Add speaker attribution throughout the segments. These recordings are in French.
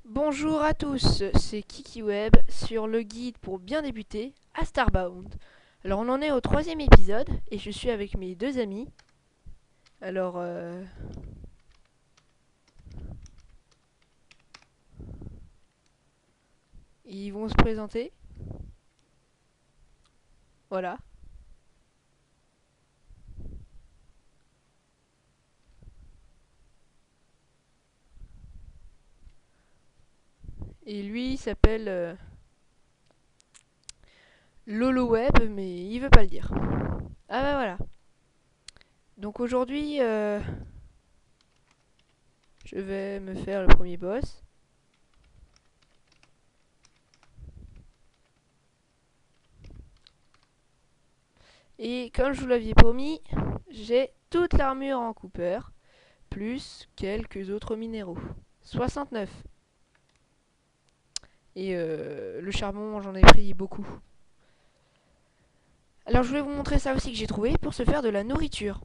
Speaker 1: Bonjour à tous, c'est KikiWeb sur le guide pour bien débuter à Starbound. Alors on en est au troisième épisode et je suis avec mes deux amis. Alors ils vont se présenter. Voilà. Et lui il s'appelle LoloWeb mais il veut pas le dire. Ah bah voilà. Donc aujourd'hui je vais me faire le premier boss. Et comme je vous l'aviez promis, j'ai toute l'armure en Cooper, plus quelques autres minéraux. 69. Et le charbon, j'en ai pris beaucoup. Alors je voulais vous montrer ça aussi que j'ai trouvé pour se faire de la nourriture.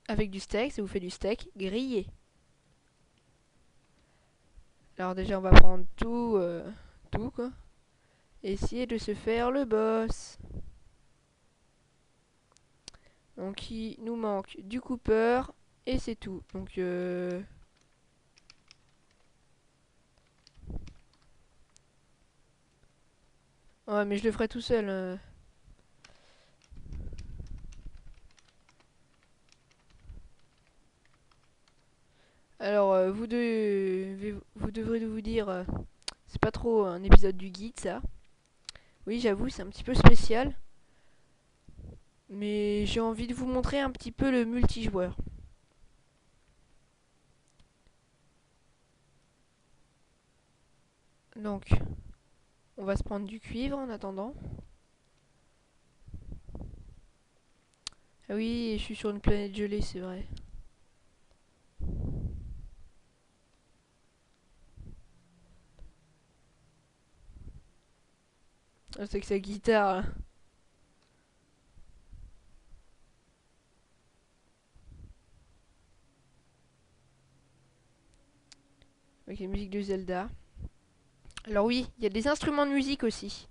Speaker 1: Avec du steak, ça vous fait du steak grillé. Alors déjà on va prendre tout quoi. Et essayer de se faire le boss. Donc il nous manque du Cooper et c'est tout. Donc ouais mais je le ferai tout seul. Alors vous devrez vous dire, c'est pas trop un épisode du guide ça. Oui j'avoue c'est un petit peu spécial. Mais j'ai envie de vous montrer un petit peu le multijoueur. Donc, on va se prendre du cuivre en attendant. Ah oui, je suis sur une planète gelée, c'est vrai. Ah, c'est que sa guitare, là. Avec la musique de Zelda. Alors oui, il y a des instruments de musique aussi,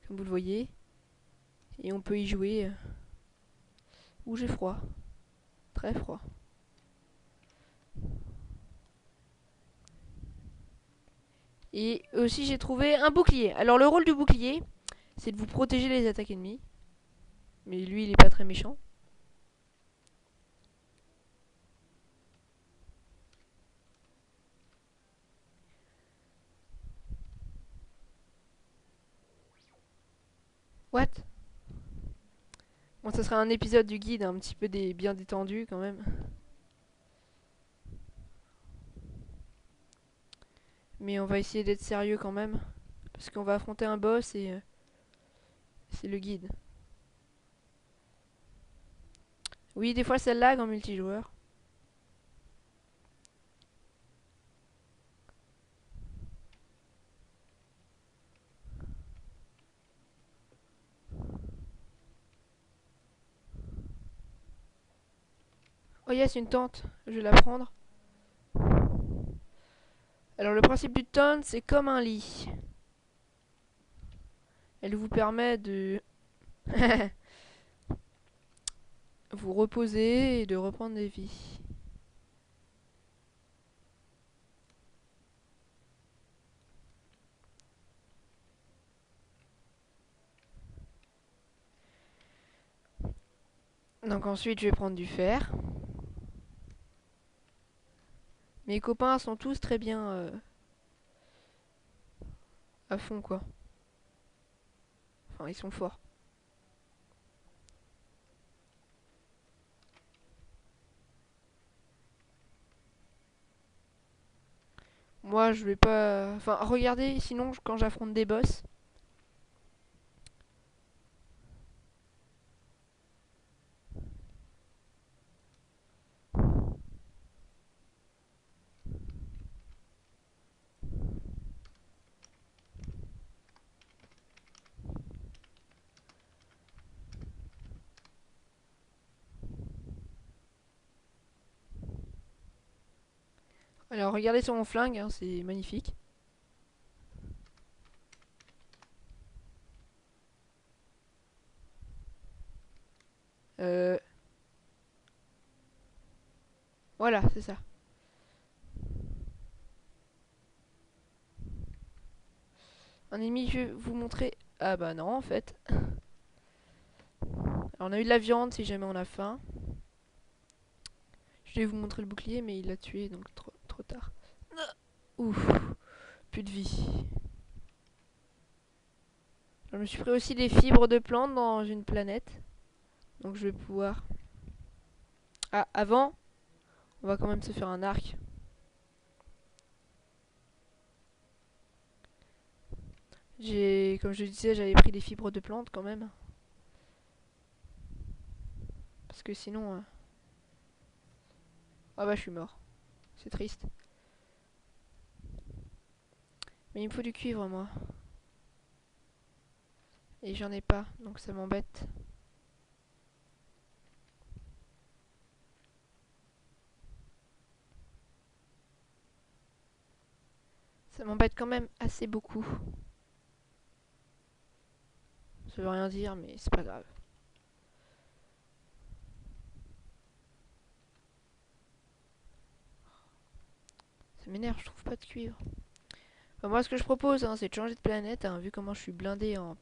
Speaker 1: comme vous le voyez. Et on peut y jouer. Ouh, j'ai froid. Très froid. Et aussi, j'ai trouvé un bouclier. Alors, le rôle du bouclier, c'est de vous protéger les attaques ennemies. Mais lui, il est pas très méchant. What? Bon, ça sera un épisode du guide un petit peu bien détendu quand même. Mais on va essayer d'être sérieux quand même. Parce qu'on va affronter un boss et c'est le guide. Oui, des fois ça lag en multijoueur. Oh yes, une tente. Je vais la prendre. Alors le principe du tente, c'est comme un lit. Elle vous permet de vous reposer et de reprendre des vies. Donc ensuite, je vais prendre du fer. Mes copains sont tous très bien à fond, quoi. Enfin, ils sont forts. Moi, je vais pas... Enfin, regardez, sinon, quand j'affronte des boss... Alors regardez sur mon flingue, hein, c'est magnifique. Euh... Voilà, c'est ça. Un ennemi, je vais vous montrer. Ah bah non, en fait. Alors on a eu de la viande si jamais on a faim. Je vais vous montrer le bouclier, mais il l'a tué, donc trop tard. Ouf, plus de vie. Je me suis pris aussi des fibres de plantes dans une planète. Donc je vais pouvoir... Ah, avant, on va quand même se faire un arc. Comme je disais, j'avais pris des fibres de plantes quand même. Parce que sinon... Ah bah je suis mort. C'est triste. Mais il me faut du cuivre moi. Et j'en ai pas, donc ça m'embête. Ça m'embête quand même assez beaucoup. Ça veut rien dire, mais c'est pas grave. Ça m'énerve, je trouve pas de cuivre. Enfin, moi, ce que je propose, hein, c'est de changer de planète, hein, vu comment je suis blindé en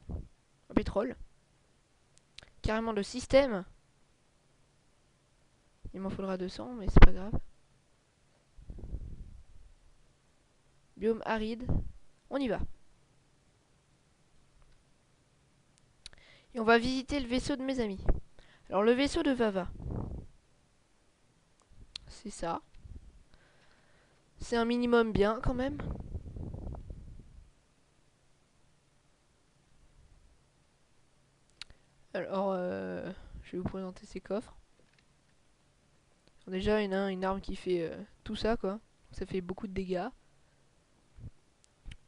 Speaker 1: pétrole. Carrément de système. Il m'en faudra 200, mais c'est pas grave. Biome aride. On y va. Et on va visiter le vaisseau de mes amis. Alors, le vaisseau de Vava. C'est ça. C'est un minimum bien, quand même. Alors, je vais vous présenter ces coffres. Déjà, il y en a une arme qui fait tout ça, quoi. Ça fait beaucoup de dégâts.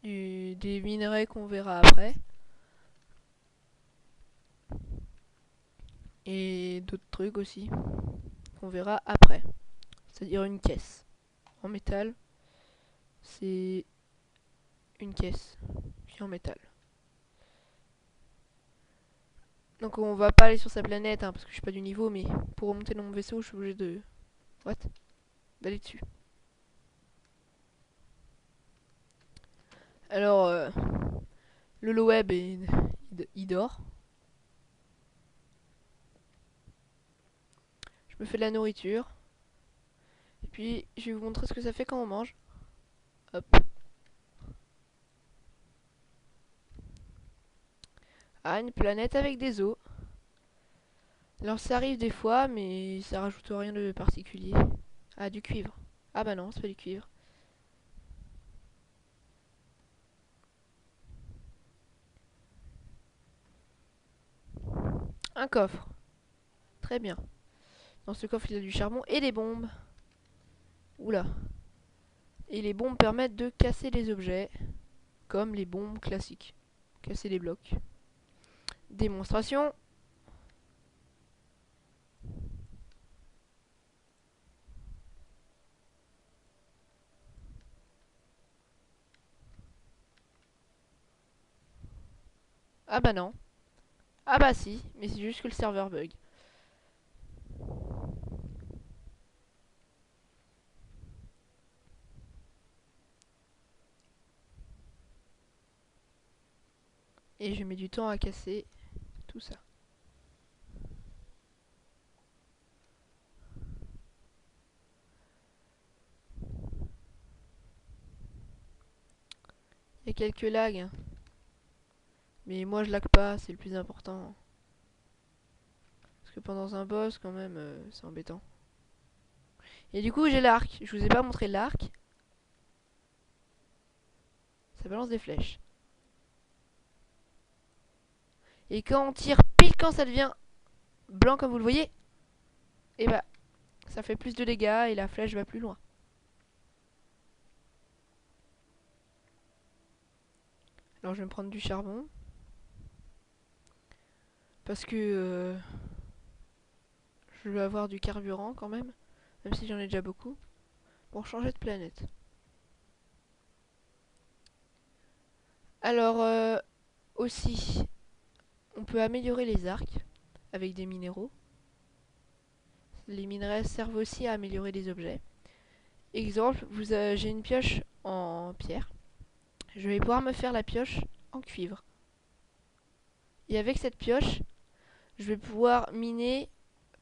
Speaker 1: Des minerais qu'on verra après. Et d'autres trucs aussi qu'on verra après. C'est-à-dire une caisse. En métal, c'est une caisse qui est en métal. Donc on va pas aller sur sa planète, hein, parce que je suis pas du niveau, mais pour remonter dans mon vaisseau, je suis obligé de... What? D'aller dessus. Alors, le low web, il dort. Je me fais de la nourriture. Et puis, je vais vous montrer ce que ça fait quand on mange. Hop. Ah, une planète avec des os. Alors ça arrive des fois, mais ça rajoute rien de particulier. Ah, du cuivre. Ah bah non, c'est pas du cuivre. Un coffre. Très bien. Dans ce coffre, il y a du charbon et des bombes. Oula. Et les bombes permettent de casser les objets, comme les bombes classiques. Casser les blocs. Démonstration. Ah bah non. Ah bah si, mais c'est juste que le serveur bug. Et je mets du temps à casser tout ça. Il y a quelques lags, hein. Mais moi je lag pas, c'est le plus important. Parce que pendant un boss, quand même, c'est embêtant. Et du coup, j'ai l'arc. Je vous ai pas montré l'arc. Ça balance des flèches. Et quand on tire pile quand ça devient blanc comme vous le voyez, et bah ça fait plus de dégâts et la flèche va plus loin. Alors je vais me prendre du charbon. Parce que je veux avoir du carburant quand même. Même si j'en ai déjà beaucoup. pour changer de planète. Alors, aussi, on peut améliorer les arcs avec des minéraux. Les minerais servent aussi à améliorer des objets. Exemple, j'ai une pioche en pierre. Je vais pouvoir me faire la pioche en cuivre. Et avec cette pioche, je vais pouvoir miner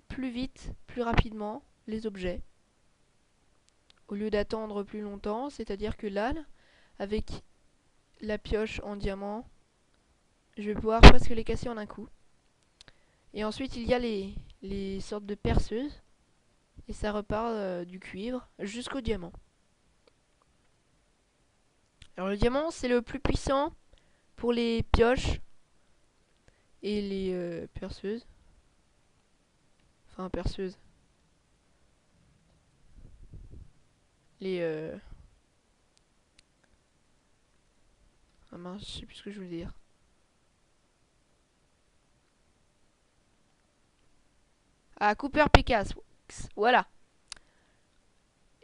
Speaker 1: plus vite, plus rapidement les objets. Au lieu d'attendre plus longtemps, c'est-à-dire que là, avec la pioche en diamant, je vais pouvoir presque les casser en un coup. Et ensuite, il y a les sortes de perceuses. Et ça repart du cuivre jusqu'au diamant. Alors le diamant, c'est le plus puissant pour les pioches et les perceuses. Enfin, perceuses. Les... Ah mince, je sais plus ce que je voulais dire. Ah, Cooper Pickaxe. Voilà.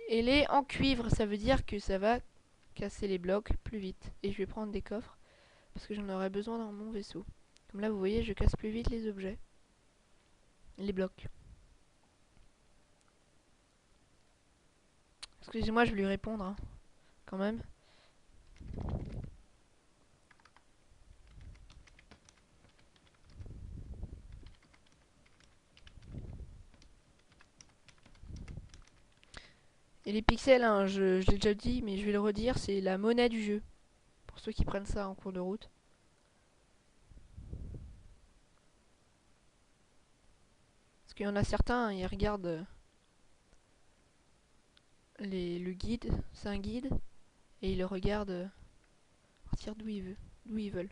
Speaker 1: Et les en cuivre, ça veut dire que ça va casser les blocs plus vite. Et je vais prendre des coffres parce que j'en aurai besoin dans mon vaisseau. Comme là, vous voyez, je casse plus vite les objets. Les blocs. Excusez-moi, je vais lui répondre, hein, quand même. Et les pixels, hein, je l'ai déjà dit, mais je vais le redire, c'est la monnaie du jeu. Pour ceux qui prennent ça en cours de route. Parce qu'il y en a certains, hein, ils regardent le guide, c'est un guide, et ils le regardent à partir d'où ils veulent.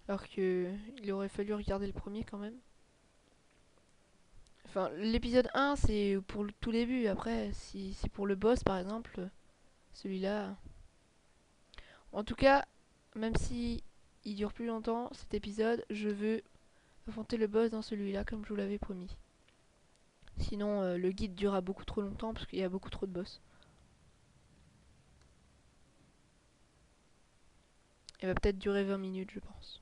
Speaker 1: Alors que il aurait fallu regarder le premier quand même. Enfin, l'épisode 1, c'est pour le tout début. Après, si c'est pour le boss, par exemple, celui-là... En tout cas, même si il dure plus longtemps, cet épisode, je veux affronter le boss dans celui-là, comme je vous l'avais promis. Sinon, le guide durera beaucoup trop longtemps, parce qu'il y a beaucoup trop de boss. Il va peut-être durer 20 minutes, je pense.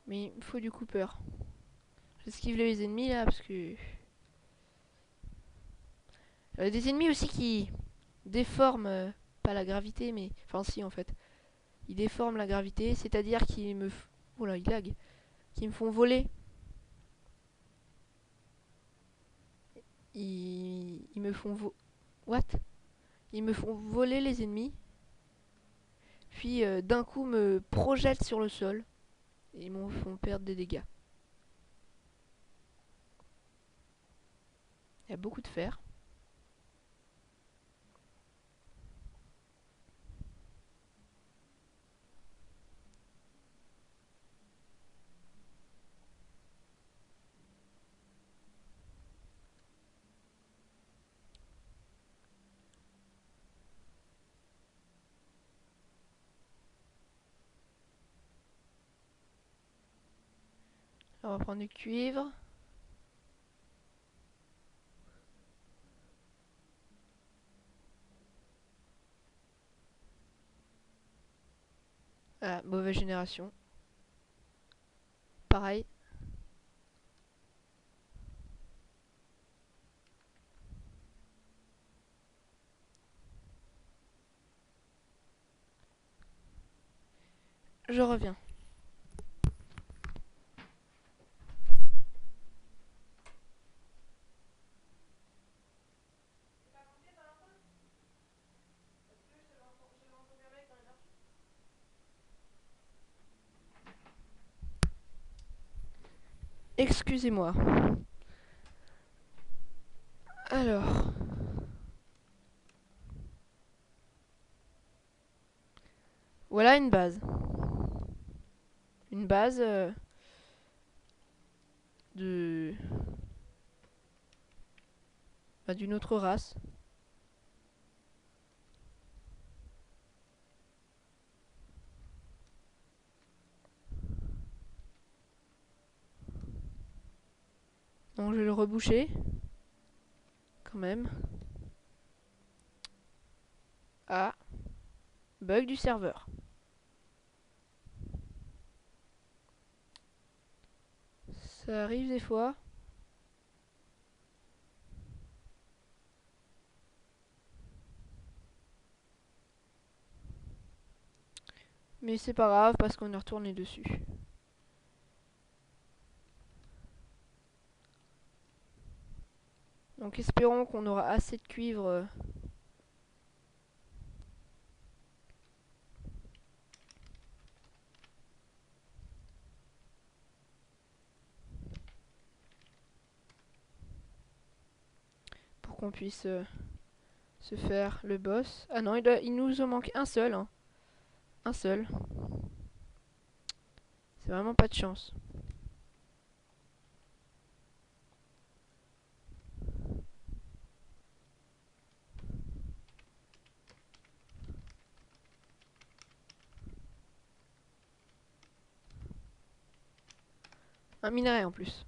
Speaker 1: Mais il me faut du Cooper. J'esquive les ennemis là, parce que... des ennemis aussi qui déforment, pas la gravité, mais... Enfin si, en fait. Ils déforment la gravité, c'est-à-dire qu'ils me... Oh là, il lag. Qu'ils me font voler. Ils me font What? Ils me font voler les ennemis. Puis d'un coup me projettent sur le sol. Et ils me font perdre des dégâts. Il y a beaucoup de fer. On va prendre du cuivre. Ah, mauvaise génération. Pareil. Je reviens. Excusez-moi. Alors... Voilà une base. Une base de... Bah, d'une autre race. Donc je vais le reboucher. Quand même. Ah. Bug du serveur. Ça arrive des fois. Mais c'est pas grave parce qu'on est retourné dessus. Donc espérons qu'on aura assez de cuivre. Pour qu'on puisse se faire le boss. Ah non, il nous en manque un seul. Hein. Un seul. C'est vraiment pas de chance. Un minerai en plus.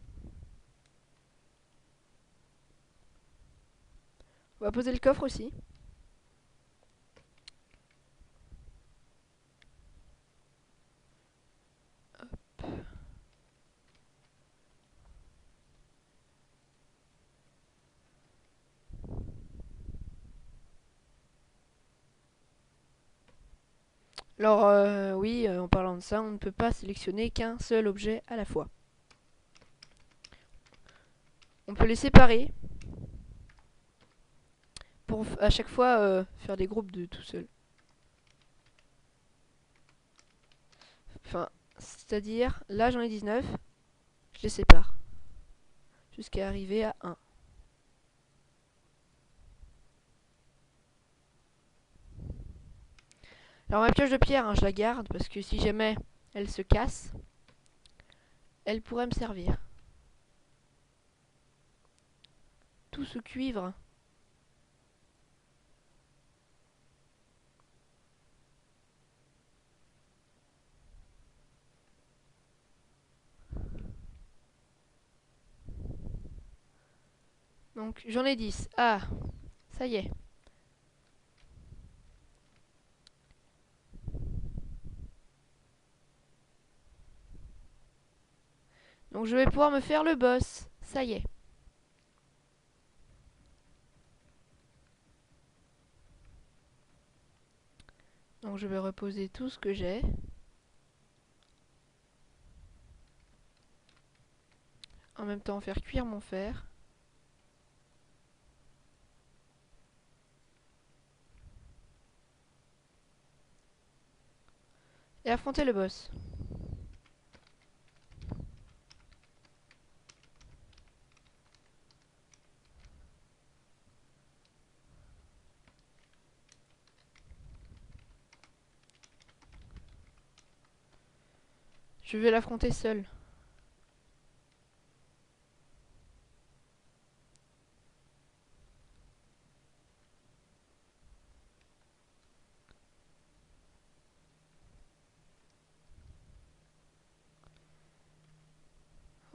Speaker 1: On va poser le coffre aussi. Alors oui, en parlant de ça, on ne peut pas sélectionner qu'un seul objet à la fois. On peut les séparer pour à chaque fois faire des groupes de tout seul. Enfin, c'est-à-dire, là j'en ai 19, je les sépare. Jusqu'à arriver à 1. Alors ma pioche de pierre, hein, je la garde parce que si jamais elle se casse, elle pourrait me servir. Tout ce cuivre. Donc j'en ai 10. Ah, ça y est. Donc je vais pouvoir me faire le boss. Ça y est. Donc je vais reposer tout ce que j'ai. En même temps faire cuire mon fer. Et affronter le boss. Je vais l'affronter seul.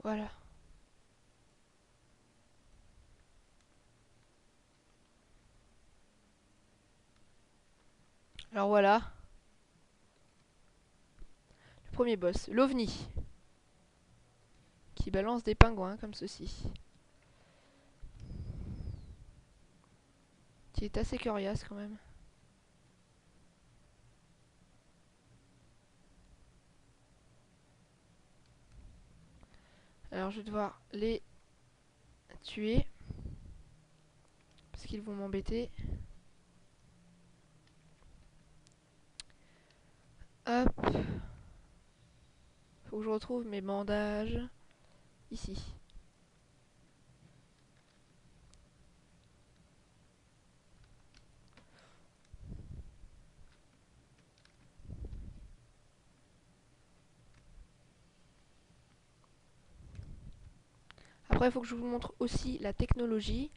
Speaker 1: Voilà. Alors voilà. Le premier boss. L'OVNI. Qui balance des pingouins comme ceci. Qui est assez coriace quand même. Alors je vais devoir les tuer. Parce qu'ils vont m'embêter. Hop. Faut que je retrouve mes bandages. Ici. Après, il faut que je vous montre aussi la technologie.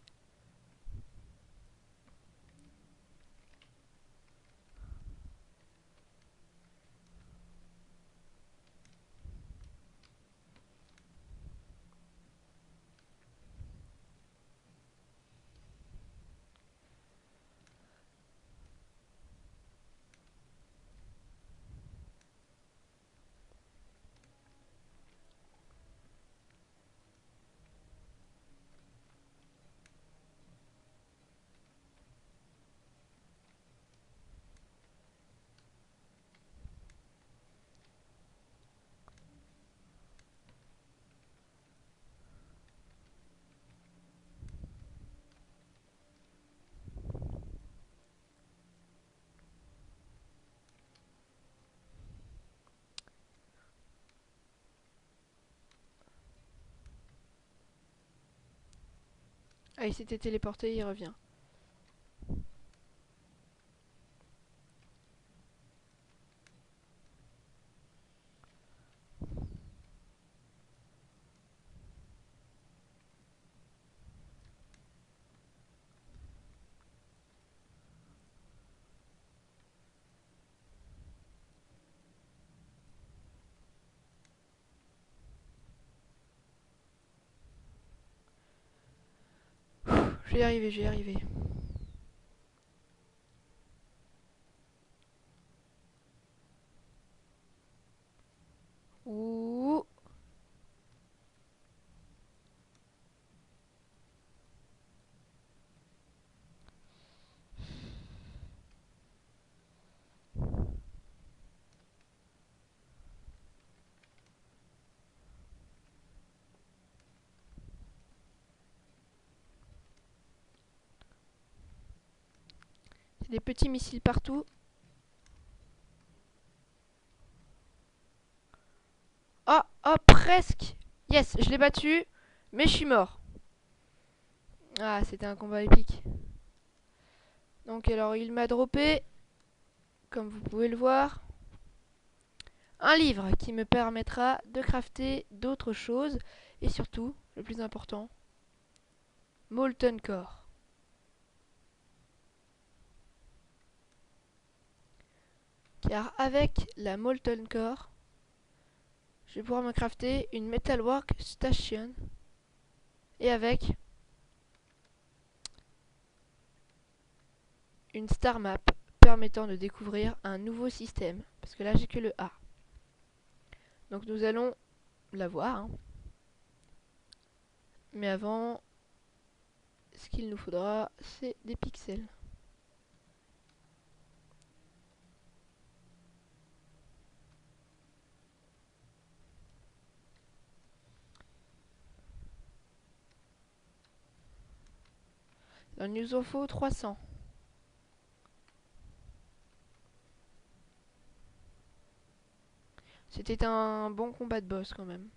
Speaker 1: Ah, il s'était téléporté, il revient. Je vais y arriver, je vais y arriver. Ouh. Il y a des petits missiles partout. Oh, oh, presque. Yes, je l'ai battu, mais je suis mort. Ah, c'était un combat épique. Donc alors, il m'a droppé, comme vous pouvez le voir, un livre qui me permettra de crafter d'autres choses. Et surtout, le plus important, Molten Core. Car avec la Molten Core, je vais pouvoir me crafter une Metalwork Station. Et avec une Star Map permettant de découvrir un nouveau système. Parce que là, j'ai que le A. Donc nous allons la voir. Hein. Mais avant, ce qu'il nous faudra, c'est des pixels. Il nous en faut 300. C'était un bon combat de boss quand même.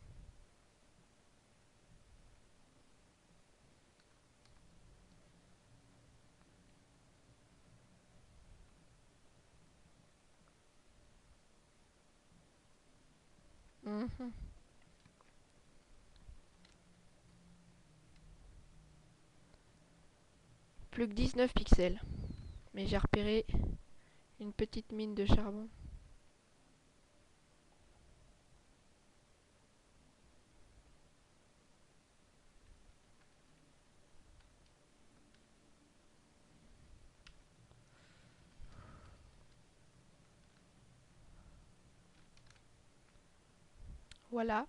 Speaker 1: Mhm. Plus que 19 pixels. Mais j'ai repéré une petite mine de charbon. Voilà.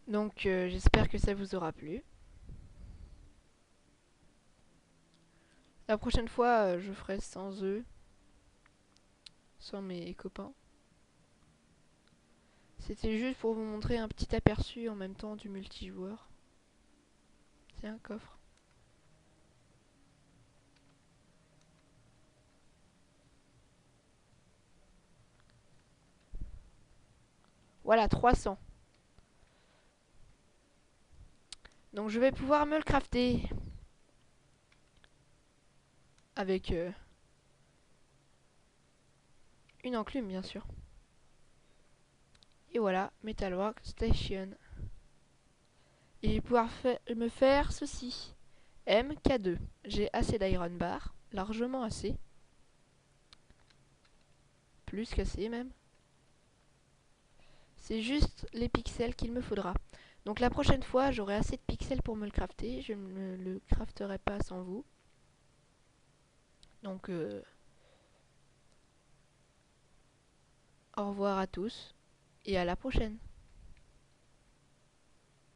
Speaker 1: Donc j'espère que ça vous aura plu. La prochaine fois, je ferai sans eux, sans mes copains. C'était juste pour vous montrer un petit aperçu en même temps du multijoueur. C'est un coffre. Voilà, 300. Donc je vais pouvoir me le crafter. Avec une enclume, bien sûr. Et voilà, Metalwork Station. Et je vais pouvoir me faire ceci. MK2. J'ai assez d'iron bar, largement assez. Plus qu'assez même. C'est juste les pixels qu'il me faudra. Donc la prochaine fois, j'aurai assez de pixels pour me le crafter. Je ne le crafterai pas sans vous. Donc au revoir à tous et à la prochaine.